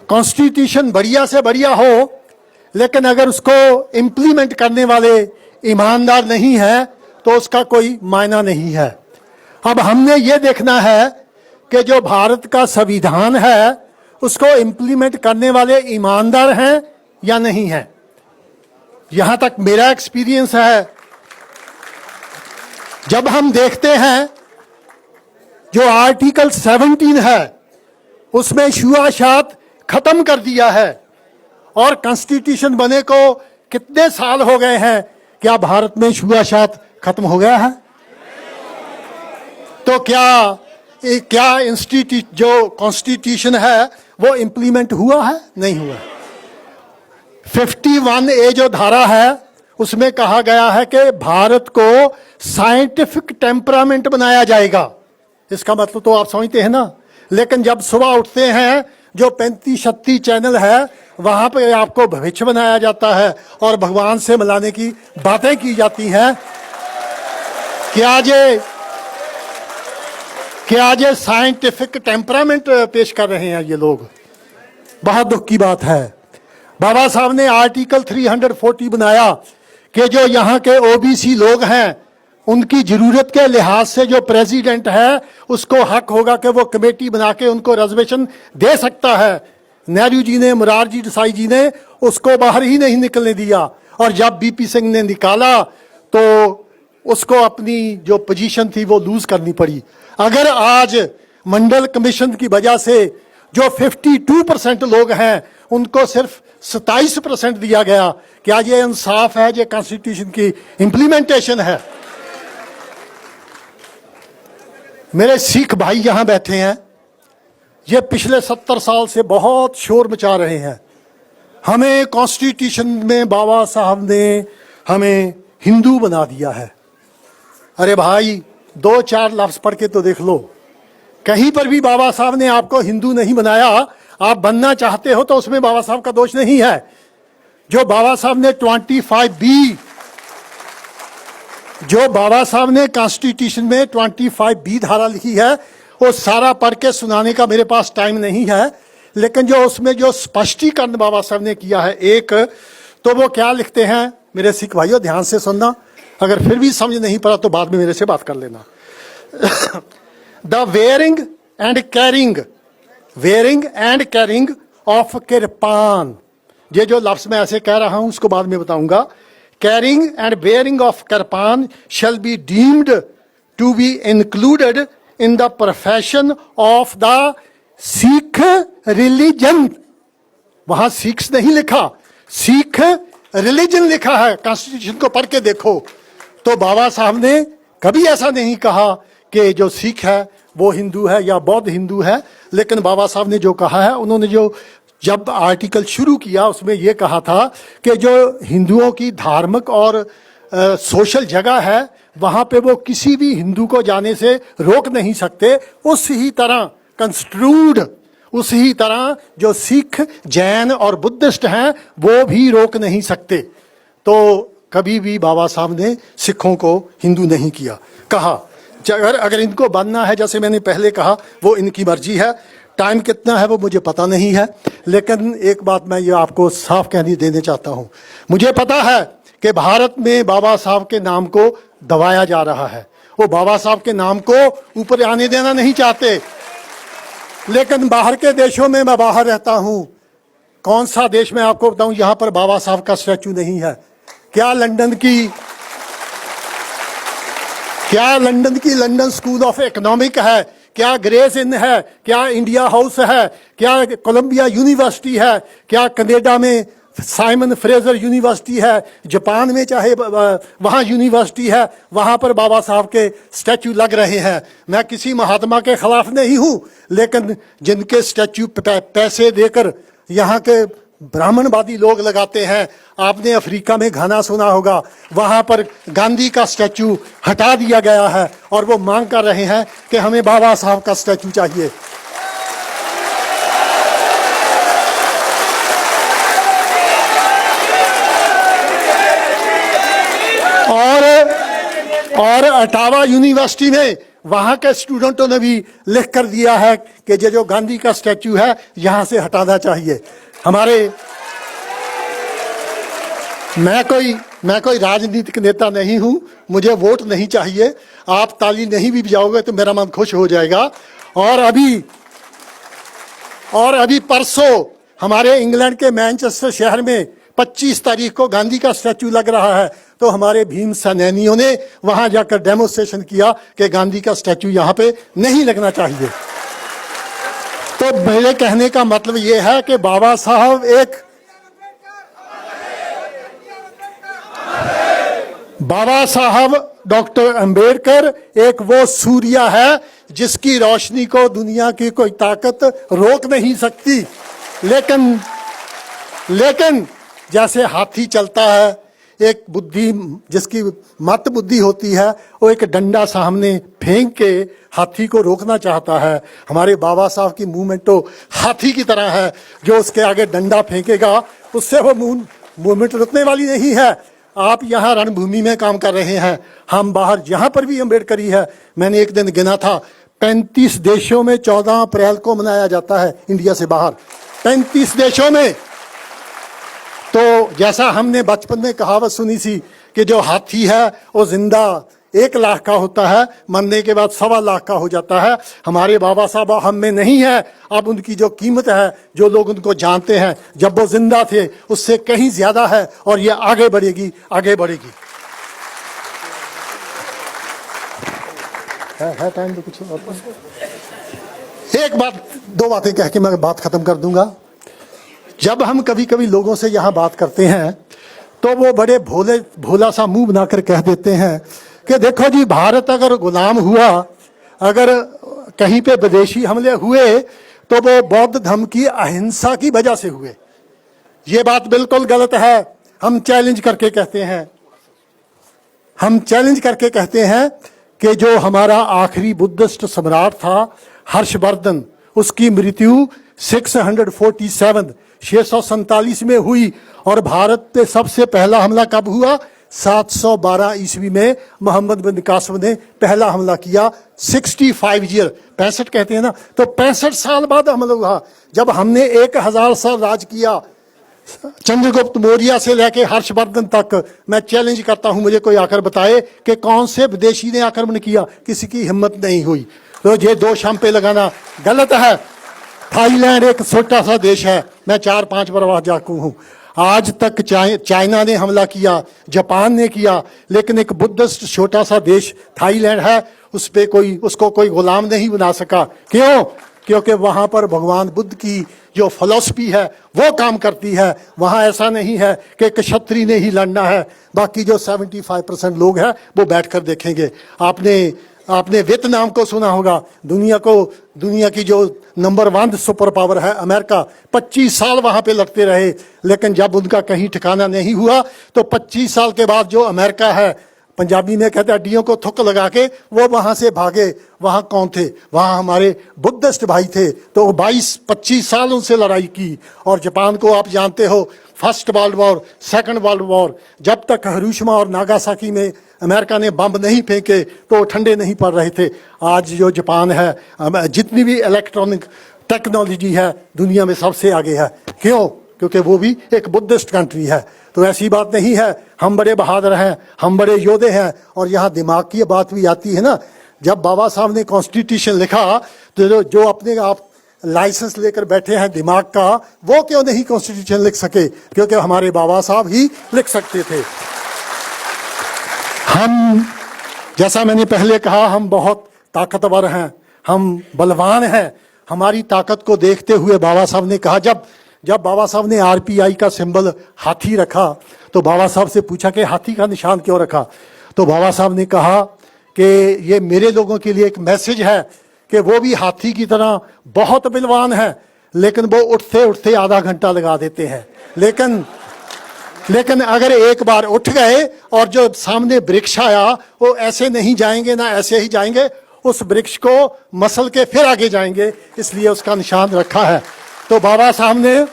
Constitution बढ़िया से बढ़िया हो, लेकिन अगर उसको इम्प्लीमेंट करने वाले ईमानदार नहीं है तो उसका कोई मायना नहीं है। अब हमने ये देखना है कि जो भारत का संविधान है उसको इम्प्लीमेंट करने वाले ईमानदार हैं या नहीं हैं। यहां तक मेरा एक्सपीरियंस है। जब हम देखते हैं जो आर्टिकल 17 है उसमें छुआछूत खत्म कर दिया है, और कॉन्स्टिट्यूशन बने को कितने साल हो गए हैं, क्या भारत में छुआछूत खत्म हो गया है? तो क्या इंस्टीट्यूट जो कॉन्स्टिट्यूशन है वो इंप्लीमेंट हुआ है? नहीं हुआ। 51A जो धारा है उसमें कहा गया है कि भारत को साइंटिफिक टेम्परामेंट बनाया जाएगा। इसका मतलब तो आप समझते हैं ना। लेकिन जब सुबह उठते हैं जो 35-36 चैनल है वहां पे आपको भविष्य बनाया जाता है और भगवान से मिलाने की बातें की जाती हैं। क्या ये साइंटिफिक टेम्परामेंट पेश कर रहे हैं ये लोग? बहुत दुख की बात है। बाबा साहब ने आर्टिकल 340 बनाया कि जो यहाँ के ओबीसी लोग हैं उनकी जरूरत के लिहाज से जो प्रेसिडेंट है उसको हक होगा कि वो कमेटी बना के उनको रिजर्वेशन दे सकता है। नेहरू जी ने, मोरारजी देसाई जी ने उसको बाहर ही नहीं निकलने दिया, और जब बीपी सिंह ने निकाला तो उसको अपनी जो पोजीशन थी वो लूज करनी पड़ी। अगर आज मंडल कमीशन की वजह से जो 52% लोग हैं उनको सिर्फ 27% दिया गया, क्या ये इंसाफ है? ये कॉन्स्टिट्यूशन की इंप्लीमेंटेशन है? मेरे सिख भाई यहां बैठे हैं, ये पिछले 70 साल से बहुत शोर मचा रहे हैं। हमें कॉन्स्टिट्यूशन में बाबा साहब ने हमें हिंदू बना दिया है। अरे भाई, 2-4 लफ्ज पढ़ के तो देख लो। कहीं पर भी बाबा साहब ने आपको हिंदू नहीं बनाया। आप बनना चाहते हो तो उसमें बाबा साहब का दोष नहीं है। जो बाबा साहब ने 25B, जो बाबा साहब ने कॉन्स्टिट्यूशन में 25B धारा लिखी है वो सारा पढ़ के सुनाने का मेरे पास टाइम नहीं है, लेकिन जो उसमें जो स्पष्टीकरण बाबा साहब ने किया है एक, तो वो क्या लिखते हैं मेरे सिख भाइयों, ध्यान से सुनना। अगर फिर भी समझ नहीं पड़ा तो बाद में मेरे से बात कर लेना। The wearing and carrying of kirpan, ये जो लफ्ज मैं ऐसे कह रहा हूं उसको बाद में बताऊंगा। Carrying and bearing of kirpan shall be deemed to be included in the profession of the Sikh religion। वहां सिक्स नहीं लिखा, सिख रिलीजन लिखा है। कॉन्स्टिट्यूशन को पढ़ के देखो। तो बाबा साहब ने कभी ऐसा नहीं कहा कि जो सिख है वो हिंदू है या बौद्ध हिंदू है। लेकिन बाबा साहब ने जो कहा है, उन्होंने जो जब आर्टिकल शुरू किया उसमें यह कहा था कि जो हिंदुओं की धार्मिक और सोशल जगह है वहां पे वो किसी भी हिंदू को जाने से रोक नहीं सकते। उसी तरह कंस्ट्रूड, उसी तरह जो सिख, जैन और बुद्धिस्ट हैं वो भी रोक नहीं सकते। तो कभी भी बाबा साहब ने सिखों को हिंदू नहीं किया। कहा अगर इनको बनना है, जैसे मैंने पहले कहा, वो इनकी मर्जी है। टाइम कितना है वो मुझे पता नहीं है, लेकिन एक बात मैं ये आपको साफ कहनी देने चाहता हूं। मुझे पता है कि भारत में बाबा साहब के नाम को दबाया जा रहा है। वो बाबा साहब के नाम को ऊपर आने देना नहीं चाहते। लेकिन बाहर के देशों में, मैं बाहर रहता हूं, कौन सा देश मैं आपको बताऊं जहां पर बाबा साहब का स्टैचू नहीं है? क्या लंदन की लंदन स्कूल ऑफ इकोनॉमिक है? क्या ग्रेस इन है? क्या इंडिया हाउस है? क्या कोलंबिया यूनिवर्सिटी है? क्या कनाडा में साइमन फ्रेजर यूनिवर्सिटी है? जापान में चाहे वहाँ यूनिवर्सिटी है, वहाँ पर बाबा साहब के स्टैचू लग रहे हैं। मैं किसी महात्मा के खिलाफ नहीं हूँ, लेकिन जिनके स्टैचू पैसे देकर यहाँ के ब्राह्मणवादी लोग लगाते हैं। आपने अफ्रीका में गाना सुना होगा, वहां पर गांधी का स्टैचू हटा दिया गया है और वो मांग कर रहे हैं कि हमें बाबा साहब का स्टैचू चाहिए। और अटावा यूनिवर्सिटी में वहां के स्टूडेंटों ने भी लिख कर दिया है कि ये जो गांधी का स्टैच्यू है यहां से हटाना चाहिए। हमारे मैं कोई राजनीतिक नेता नहीं हूं, मुझे वोट नहीं चाहिए। आप ताली नहीं भी बजाओगे तो मेरा मन खुश हो जाएगा। और अभी परसों हमारे इंग्लैंड के मैनचेस्टर शहर में 25 तारीख को गांधी का स्टैच्यू लग रहा है, तो हमारे भीम सैनियों ने वहां जाकर डेमोन्स्ट्रेशन किया कि गांधी का स्टैच्यू यहां पे नहीं लगना चाहिए। तो मेरे कहने का मतलब यह है कि बाबा साहब डॉक्टर अंबेडकर एक वो सूर्य है जिसकी रोशनी को दुनिया की कोई ताकत रोक नहीं सकती। लेकिन जैसे हाथी चलता है, एक बुद्धि जिसकी मत बुद्धि होती है, वो एक डंडा सामने फेंक के हाथी को रोकना चाहता है। हमारे बाबा साहब की मूवमेंट तो हाथी की तरह है, जो उसके आगे डंडा फेंकेगा उससे वो मूवमेंट रुकने वाली नहीं है। आप यहाँ रणभूमि में काम कर रहे हैं, हम बाहर जहां पर भी अम्बेडकरी है। मैंने एक दिन गिना था, 35 देशों में 14 अप्रैल को मनाया जाता है, इंडिया से बाहर 35 देशों में। तो जैसा हमने बचपन में कहावत सुनी थी कि जो हाथी है वो जिंदा 1 लाख का होता है, मरने के बाद 1.25 लाख का हो जाता है। हमारे बाबा साहब हम में नहीं है। अब उनकी जो कीमत है, जो लोग उनको जानते हैं जब वो जिंदा थे, उससे कहीं ज्यादा है और ये आगे बढ़ेगी, आगे बढ़ेगी। है टाइम तो कुछ एक बात, 2 बातें कह के मैं बात खत्म कर दूंगा। जब हम कभी कभी लोगों से यहाँ बात करते हैं तो वो बड़े भोला सा मुंह बनाकर कह देते हैं कि देखो जी, भारत अगर गुलाम हुआ, अगर कहीं पे विदेशी हमले हुए तो वो बौद्ध धर्म की अहिंसा की वजह से हुए। ये बात बिल्कुल गलत है। हम चैलेंज करके कहते हैं कि जो हमारा आखिरी बुद्धिस्ट सम्राट था हर्षवर्धन, उसकी मृत्यु 647 में हुई। और भारत पे सबसे पहला हमला कब हुआ? 712 ईस्वी में मोहम्मद बिन कासिम ने पहला हमला किया। 65 ईयर, 65 कहते हैं ना, तो 65 साल बाद हमला हुआ। जब हमने 1000 साल राज किया, चंद्रगुप्त मौर्य से लेके हर्षवर्धन तक, मैं चैलेंज करता हूं, मुझे कोई आकर बताए कि कौन से विदेशी ने आक्रमण किया। किसी की हिम्मत नहीं हुई। तो ये 2 शाम पे लगाना गलत है। थाईलैंड एक छोटा सा देश है, मैं 4-5 बार वहां जा चुका हूं। आज तक चाइना ने हमला किया, जापान ने किया, लेकिन एक बुद्धिस्ट छोटा सा देश थाईलैंड है, उस पे उसको कोई गुलाम नहीं बना सका। क्यों? क्योंकि वहां पर भगवान बुद्ध की जो फिलॉसफी है वो काम करती है। वहां ऐसा नहीं है कि क्षत्रिय ने ही लड़ना है, बाकी जो 75% लोग हैं वो बैठकर देखेंगे। आपने वियतनाम को सुना होगा, दुनिया की जो नंबर 1 सुपर पावर है अमेरिका, 25 साल वहां पे लड़ते रहे, लेकिन जब उनका कहीं ठिकाना नहीं हुआ तो 25 साल के बाद जो अमेरिका है, पंजाबी में कहते हैं हड्डियों को थुक लगा के, वो वहां से भागे। वहां कौन थे? वहां हमारे बुद्धिस्ट भाई थे। तो 22-25 साल उनसे लड़ाई की। और जापान को आप जानते हो, first world war, second world war, जब तक हिरोशिमा और नागासाकी में अमेरिका ने बम नहीं फेंके तो ठंडे नहीं पड़ रहे थे। आज जो जापान है, जितनी भी इलेक्ट्रॉनिक टेक्नोलॉजी है, दुनिया में सबसे आगे है। क्यों? क्योंकि वो भी एक बुद्धिस्ट कंट्री है। तो ऐसी बात नहीं है, हम बड़े बहादुर हैं, हम बड़े योद्धे हैं। और यहाँ दिमाग की बात भी आती है ना, जब बाबा साहब ने कॉन्स्टिट्यूशन लिखा तो जो अपने आप लाइसेंस लेकर बैठे हैं दिमाग का, वो क्यों नहीं कॉन्स्टिट्यूशन लिख सके? क्योंकि हमारे बाबा साहब ही लिख सकते थे। हम, जैसा मैंने पहले कहा, हम बहुत ताकतवर हैं, हम बलवान हैं। हमारी ताकत को देखते हुए बाबा साहब ने कहा, जब बाबा साहब ने आरपीआई का सिंबल हाथी रखा तो बाबा साहब से पूछा कि हाथी का निशान क्यों रखा? तो बाबा साहब ने कहा कि ये मेरे लोगों के लिए एक मैसेज है कि वो भी हाथी की तरह बहुत बलवान है, लेकिन वो उठते उठते आधा घंटा लगा देते हैं। लेकिन अगर एक बार उठ गए और जो सामने वृक्ष आया, वो ऐसे नहीं जाएंगे ना ऐसे ही जाएंगे, उस वृक्ष को मसल के फिर आगे जाएंगे, इसलिए उसका निशान रखा है। तो बाबा साहब ने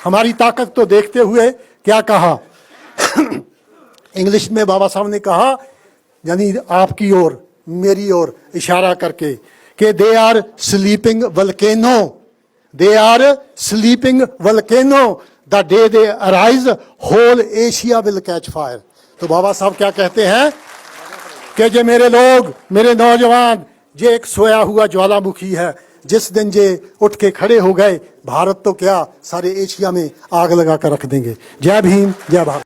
हमारी ताकत को देखते हुए क्या कहा? इंग्लिश में बाबा साहब ने कहा, यानी आपकी ओर, मेरी ओर इशारा करके कि they are sleeping volcano, they are sleeping volcano, the day they arise whole Asia will catch fire. तो बाबा साहब क्या कहते हैं कि जे मेरे लोग, मेरे नौजवान, जे एक सोया हुआ ज्वालामुखी है, जिस दिन जे उठ के खड़े हो गए, भारत तो क्या सारे एशिया में आग लगा कर रख देंगे। जय भीम, जय भारत।